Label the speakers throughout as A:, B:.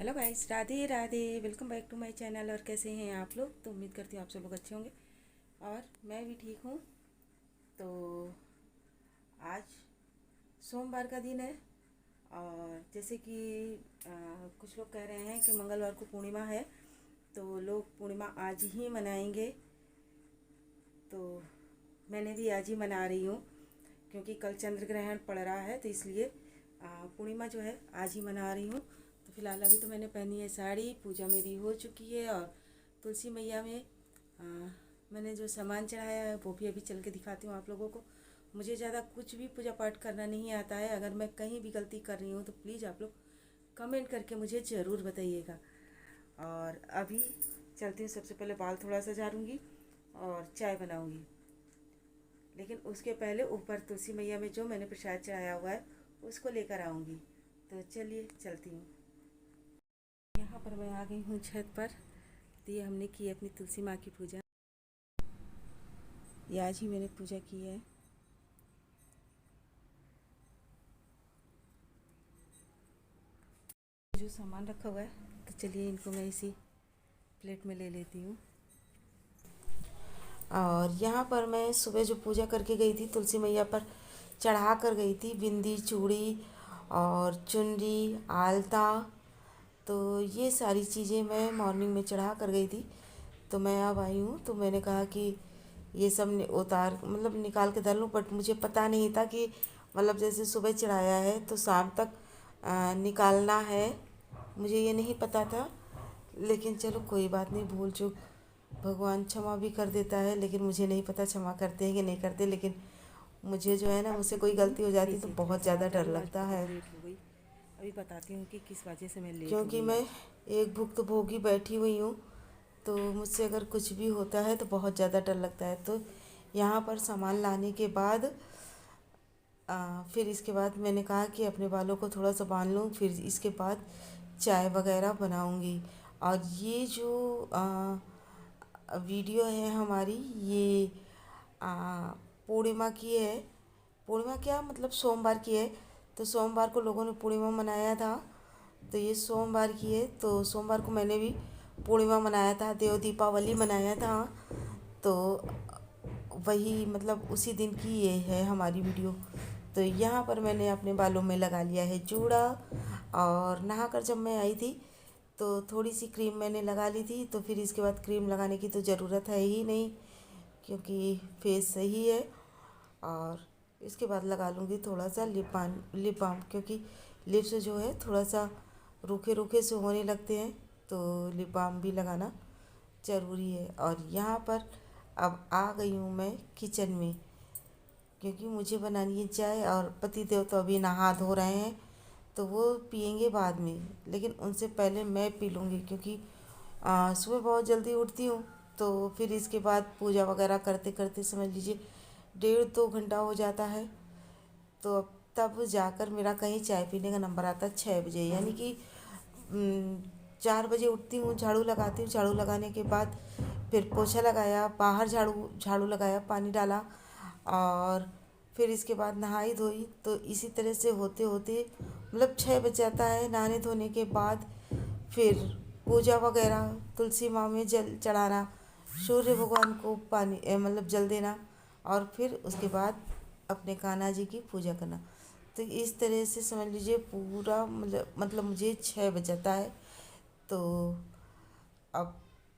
A: Hello guys, Radhe Radhe. Welcome back to my channel. और कैसे हैं आप लोग? तो उम्मीद करती हूँ आप सब लोग अच्छे होंगे और मैं भी ठीक हूँ। तो आज सोमवार का दिन है और जैसे कि कुछ लोग कह रहे हैं कि मंगलवार को पूर्णिमा है, तो लोग पूर्णिमा आज ही मनाएंगे। तो मैंने भी आज ही मना रही हूँ क्योंकि कल चंद्र ग्रहण पड़ रहा है, तो इसलिए पूर्णिमा जो है आज ही मना रही हूँ। तो फिलहाल अभी तो मैंने पहनी है साड़ी, पूजा मेरी हो चुकी है और तुलसी मैया में मैंने जो सामान चढ़ाया है वो भी अभी चल के दिखाती हूँ आप लोगों को। मुझे ज़्यादा कुछ भी पूजा पाठ करना नहीं आता है। अगर मैं कहीं भी गलती कर रही हूँ तो प्लीज़ आप लोग कमेंट करके मुझे ज़रूर बताइएगा। और अभी चलती हूँ, सबसे पहले बाल थोड़ा सा झाड़ूंगी और चाय बनाऊंगी। लेकिन उसके पहले ऊपर तुलसी मैया में जो मैंने प्रसाद चढ़ाया हुआ है उसको लेकर आऊँगी। तो चलिए चलती हूँ। यहाँ पर मैं आ गई हूँ छत पर। तो ये हमने की अपनी तुलसी माँ की पूजा। ये आज ही मैंने पूजा की है। जो सामान रखा हुआ है तो चलिए इनको मैं इसी प्लेट में ले लेती हूँ। और यहाँ पर मैं सुबह जो पूजा करके गई थी तुलसी मैया पर चढ़ा कर गई थी बिंदी, चूड़ी और चुनरी, आलता। तो ये सारी चीज़ें मैं मॉर्निंग में चढ़ा कर गई थी। तो मैं अब आई हूँ तो मैंने कहा कि ये सब उतार मतलब निकाल के धर लूँ, बट मुझे पता नहीं था कि मतलब जैसे सुबह चढ़ाया है तो शाम तक निकालना है। मुझे ये नहीं पता था, लेकिन चलो कोई बात नहीं, भूल चूक भगवान क्षमा भी कर देता है। लेकिन मुझे नहीं पता क्षमा करते हैं कि नहीं करते। लेकिन मुझे जो है ना, मुझसे कोई गलती हो जाती तो बहुत ज़्यादा डर लगता है,
B: लेट हो गई। अभी बताती हूँ कि किस वजह से मैं लेट हो
A: क्योंकि
B: गई
A: मैं
B: आज।
A: एक भुक्तभोगी बैठी हुई हूँ। तो मुझसे अगर कुछ भी होता है तो बहुत ज़्यादा डर लगता है। तो यहाँ पर सामान लाने के बाद फिर इसके बाद मैंने कहा कि अपने बालों को थोड़ा सा बांध लूँ, फिर इसके बाद चाय वगैरह बनाऊँगी। और ये जो वीडियो है हमारी, ये आ, पूर्णिमा की है। पूर्णिमा क्या मतलब सोमवार की है। तो सोमवार को लोगों ने पूर्णिमा मनाया था, तो ये सोमवार की है। तो सोमवार को मैंने भी पूर्णिमा मनाया था, देव दीपावली मनाया था। तो वही मतलब उसी दिन की ये है हमारी वीडियो। तो यहाँ पर मैंने अपने बालों में लगा लिया है जूड़ा। और नहाकर जब मैं आई थी तो थोड़ी सी क्रीम मैंने लगा ली थी। तो फिर इसके बाद क्रीम लगाने की तो ज़रूरत है ही नहीं क्योंकि फेस सही है। और इसके बाद लगा लूँगी थोड़ा सा लिप बाम, क्योंकि लिप्स जो है थोड़ा सा रूखे रूखे से होने लगते हैं, तो लिप बाम भी लगाना ज़रूरी है। और यहाँ पर अब आ गई हूँ मैं किचन में, क्योंकि मुझे बनानी है चाय। और पति देव तो अभी नहा धो रहे हैं तो वो पियेंगे बाद में, लेकिन उनसे पहले मैं पी लूँगी क्योंकि सुबह बहुत जल्दी उठती हूँ। तो फिर इसके बाद पूजा वगैरह करते करते समझ लीजिए 1.5-2 घंटा हो जाता है। तो अब तब जाकर मेरा कहीं चाय पीने का नंबर आता है 6 बजे, यानी कि 4 बजे उठती हूँ, झाड़ू लगाती हूँ। झाड़ू लगाने के बाद फिर पोछा लगाया, बाहर झाड़ू झाड़ू लगाया, पानी डाला और फिर इसके बाद नहाई धोई। तो इसी तरह से होते होते मतलब 6 बज जाता है। नहाने धोने के बाद फिर पूजा वगैरह, तुलसी माँ में जल चढ़ाना, सूर्य भगवान को पानी मतलब जल देना, और फिर उसके बाद अपने कान्हा जी की पूजा करना। तो इस तरह से समझ लीजिए पूरा मतलब मुझे 6 बज जाता है। तो अब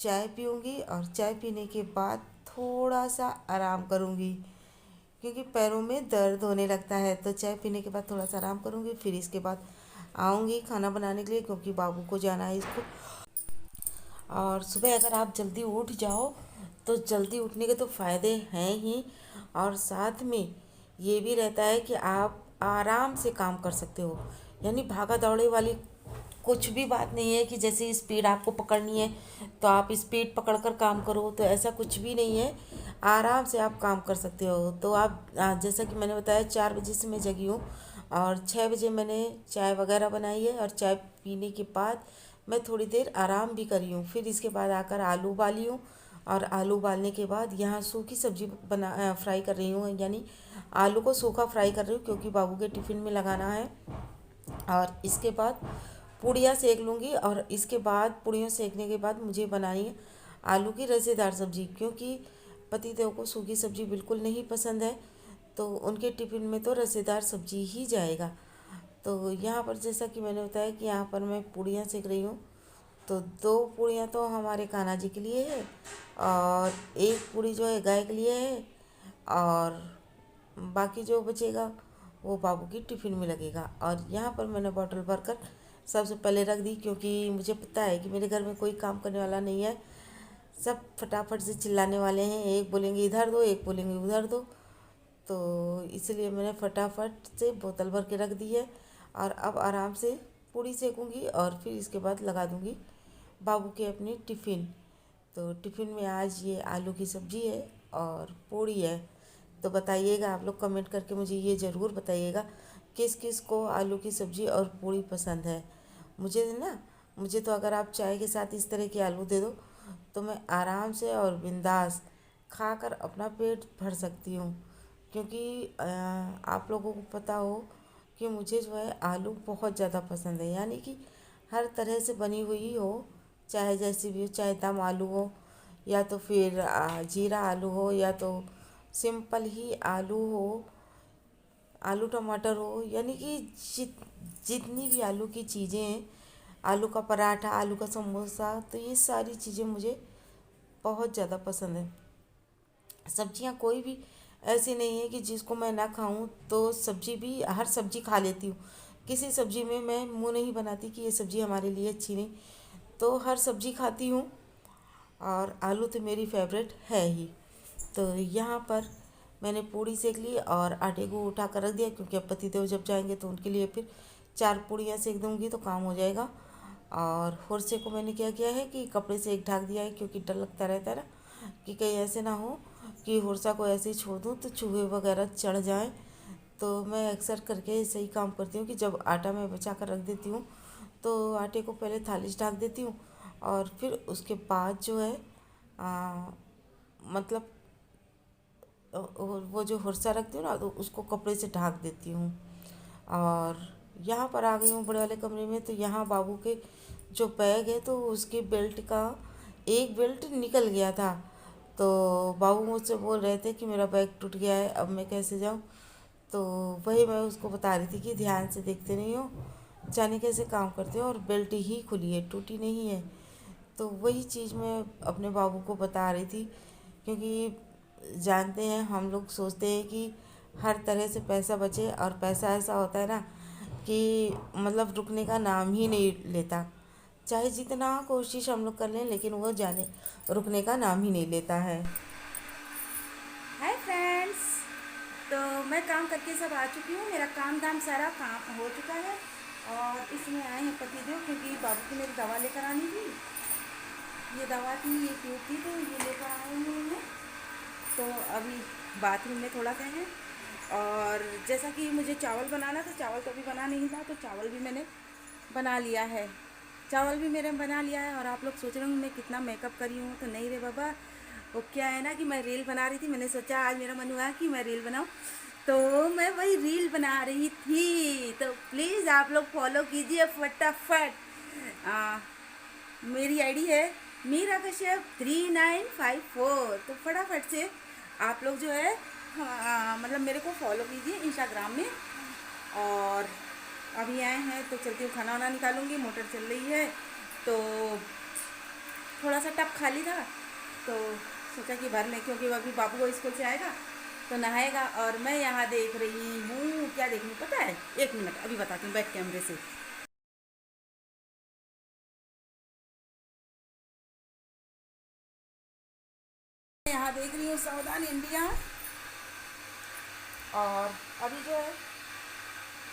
A: चाय पीऊँगी और चाय पीने के बाद थोड़ा सा आराम करूँगी क्योंकि पैरों में दर्द होने लगता है। तो चाय पीने के बाद थोड़ा सा आराम करूँगी, फिर इसके बाद आऊँगी खाना बनाने के लिए, क्योंकि बाबू को जाना है इसको। और सुबह अगर आप जल्दी उठ जाओ तो जल्दी उठने के तो फ़ायदे हैं ही, और साथ में ये भी रहता है कि आप आराम से काम कर सकते हो। यानी भागा दौड़े वाली कुछ भी बात नहीं है कि जैसे स्पीड आपको पकड़नी है तो आप स्पीड पकड़कर काम करो, तो ऐसा कुछ भी नहीं है। आराम से आप काम कर सकते हो। तो आप जैसा कि मैंने बताया 4 बजे से मैं जगी हूँ और 6 बजे मैंने चाय वगैरह बनाई है। और चाय पीने के बाद मैं थोड़ी देर आराम भी करी हूँ। फिर इसके बाद आकर आलू उबाली हूँ, और आलू उबालने के बाद यहाँ सूखी सब्जी फ्राई कर रही हूँ, यानी आलू को सूखा फ्राई कर रही हूँ क्योंकि बाबू के टिफ़िन में लगाना है। और इसके बाद पूड़ियाँ सेक लूँगी और इसके बाद पूड़ियाँ सेकने के बाद मुझे बनानी है आलू की रसेदार सब्ज़ी, क्योंकि पतिदेव को सूखी सब्ज़ी बिल्कुल नहीं पसंद है, तो उनके टिफ़िन में तो रसेदार सब्ज़ी ही जाएगा। तो यहाँ पर जैसा कि मैंने बताया कि यहाँ पर मैं पूड़ियाँ सेक रही हूँ। तो 2 पूड़ियाँ तो हमारे कान्हा जी के लिए है और 1 पूड़ी जो है गाय के लिए है, और बाकी जो बचेगा वो बाबू की टिफ़िन में लगेगा। और यहाँ पर मैंने बॉटल भरकर सबसे पहले रख दी, क्योंकि मुझे पता है कि मेरे घर में कोई काम करने वाला नहीं है, सब फटाफट से चिल्लाने वाले हैं, एक बोलेंगे इधर दो, एक बोलेंगे उधर दो। तो इसलिए मैंने फटाफट से बोतल भर के रख दी है और अब आराम से पूड़ी सेकूँगी और फिर इसके बाद लगा दूँगी बाबू के अपनी टिफ़िन। तो टिफ़िन में आज ये आलू की सब्ज़ी है और पूड़ी है। तो बताइएगा, आप लोग कमेंट करके मुझे ये ज़रूर बताइएगा किस किस को आलू की सब्ज़ी और पूड़ी पसंद है। मुझे तो अगर आप चाय के साथ इस तरह के आलू दे दो तो मैं आराम से और बिंदास खाकर अपना पेट भर सकती हूँ, क्योंकि आप लोगों को पता हो कि मुझे जो है आलू बहुत ज़्यादा पसंद है, यानी कि हर तरह से बनी हुई हो, चाहे जैसी भी हो, चाहे दम आलू हो या तो फिर जीरा आलू हो या तो सिंपल ही आलू हो, आलू टमाटर हो, यानी कि जितनी भी आलू की चीज़ें हैं, आलू का पराठा, आलू का समोसा, तो ये सारी चीज़ें मुझे बहुत ज़्यादा पसंद है। सब्जियां कोई भी ऐसी नहीं है कि जिसको मैं ना खाऊं, तो सब्जी भी हर सब्जी खा लेती हूँ। किसी सब्जी में मैं मुंह नहीं बनाती कि ये सब्जी हमारे लिए अच्छी नहीं, तो हर सब्जी खाती हूँ और आलू तो मेरी फेवरेट है ही। तो यहाँ पर मैंने पूड़ी सेक ली और आटे को उठा कर रख दिया, क्योंकि अब पतिदेव जब जाएंगे तो उनके लिए फिर 4 पूड़ियाँ सेक दूँगी तो काम हो जाएगा। और हुरसे को मैंने क्या किया है कि कपड़े से एक ढक दिया है, क्योंकि डर लगता रहता है ना कि कहीं ऐसे ना हो कि हुरसा को ऐसे ही छोड़ दूँ तो चूहे वगैरह चढ़ जाएं। तो मैं अक्सर करके ऐसे ही काम करती हूँ कि जब आटा मैं बचा कर रख देती हूँ तो आटे को पहले थाली से ढक देती हूँ और फिर उसके बाद जो है मतलब वो जो हुरसा रखती हूँ ना, तो उसको कपड़े से ढक देती हूँ। और यहाँ पर आ गई हूँ बड़े वाले कमरे में। तो यहाँ बाबू के जो बैग है तो उसके बेल्ट का एक बेल्ट निकल गया था, तो बाबू मुझसे बोल रहे थे कि मेरा बैग टूट गया है, अब मैं कैसे जाऊँ। तो वही मैं उसको बता रही थी कि ध्यान से देखते नहीं हो, जाने कैसे काम करते हो, और बेल्ट ही खुली है, टूटी नहीं है। तो वही चीज़ मैं अपने बाबू को बता रही थी, क्योंकि जानते हैं हम लोग सोचते हैं कि हर तरह से पैसा बचे, और पैसा ऐसा होता है ना कि मतलब रुकने का नाम ही नहीं लेता। चाहे जितना कोशिश हम लोग कर लें, लेकिन वो जाने रुकने का नाम ही नहीं लेता है।
B: Hi friends. तो मैं काम करके सब आ चुकी हूँ, मेरा काम धाम सारा काम हो चुका है और इसमें आए हैं पतिदेव, क्योंकि बाबू की मेरी दवा लेकर आनी थी। ये दवा थी, ये ट्यूब थी, तो ये लेकर आए हुए हैं। तो अभी बाथरूम में थोड़ा सा हैं, और जैसा कि मुझे चावल बनाना था, चावल तो अभी बना नहीं था, तो चावल भी मैंने बना लिया है। चावल भी मैंने बना लिया है। और आप लोग सोच रहे हो मैं कितना मेकअप करी हूँ, तो नहीं रे बाबा, वो क्या है ना कि मैं रील बना रही थी। मैंने सोचा आज मेरा मन हुआ कि मैं रील बनाऊँ, तो मैं वही रील बना रही थी। तो प्लीज़ आप लोग फॉलो कीजिए फटाफट। मेरी आईडी है मीरा कश्यप 3954। तो फटाफट से आप लोग जो है मतलब मेरे को फॉलो कीजिए इंस्टाग्राम में। और अभी आए हैं तो चलती हूँ, खाना वाना निकालूंगी, मोटर चल रही है। तो थोड़ा सा टप खाली था तो सोचा कि भर लें, क्योंकि अभी बाबू को स्कूल से आएगा तो नहाएगा। और मैं यहाँ देख रही हूँ, क्या देख रही हूँ पता है? 1 मिनट अभी बताती हूँ बैक कैमरे से। यहाँ देख रही हूँ सावधान इंडिया। और अभी जो है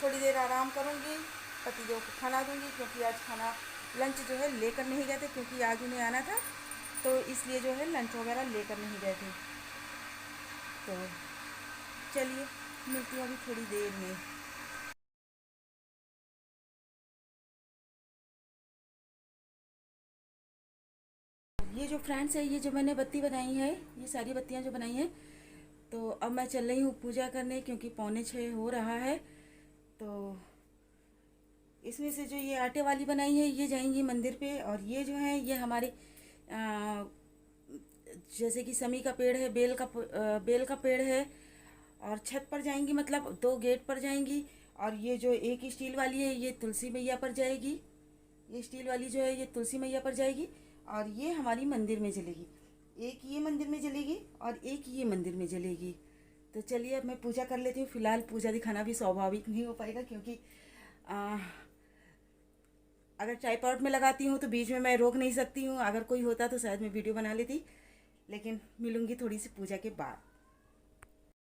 B: थोड़ी देर आराम करूँगी, पतिदेव को खाना दूँगी, क्योंकि आज खाना लंच जो है लेकर नहीं गए थे, क्योंकि आज उन्हें आना था, तो इसलिए जो है लंच वगैरह लेकर नहीं गए थे। तो चलिए मिलती हूँ अभी थोड़ी देर में। ये जो फ्रेंड्स है, ये जो मैंने बत्ती बनाई है, ये सारी बत्तियाँ जो बनाई हैं, तो अब मैं चल रही हूँ पूजा करने, क्योंकि 5:45 हो रहा है। तो इसमें से जो ये आटे वाली बनाई है ये जाएंगी मंदिर पे, और ये जो है ये हमारे आ, जैसे कि समी का पेड़ है, बेल का पेड़ है, और छत पर जाएंगी, मतलब 2 गेट पर जाएंगी। और ये जो एक स्टील वाली है ये तुलसी मैया पर जाएगी, ये स्टील वाली जो है ये तुलसी मैया पर जाएगी, और ये हमारी मंदिर में जलेगी। एक ये मंदिर में जलेगी और एक ये मंदिर में जलेगी। तो चलिए अब मैं पूजा कर लेती हूँ। फिलहाल पूजा दिखाना भी स्वाभाविक नहीं हो पाएगा, क्योंकि आ, अगर ट्राइपॉड में लगाती हूँ तो बीच में मैं रोक नहीं सकती हूँ। अगर कोई होता तो शायद मैं वीडियो बना लेती, लेकिन मिलूँगी थोड़ी सी पूजा के बाद।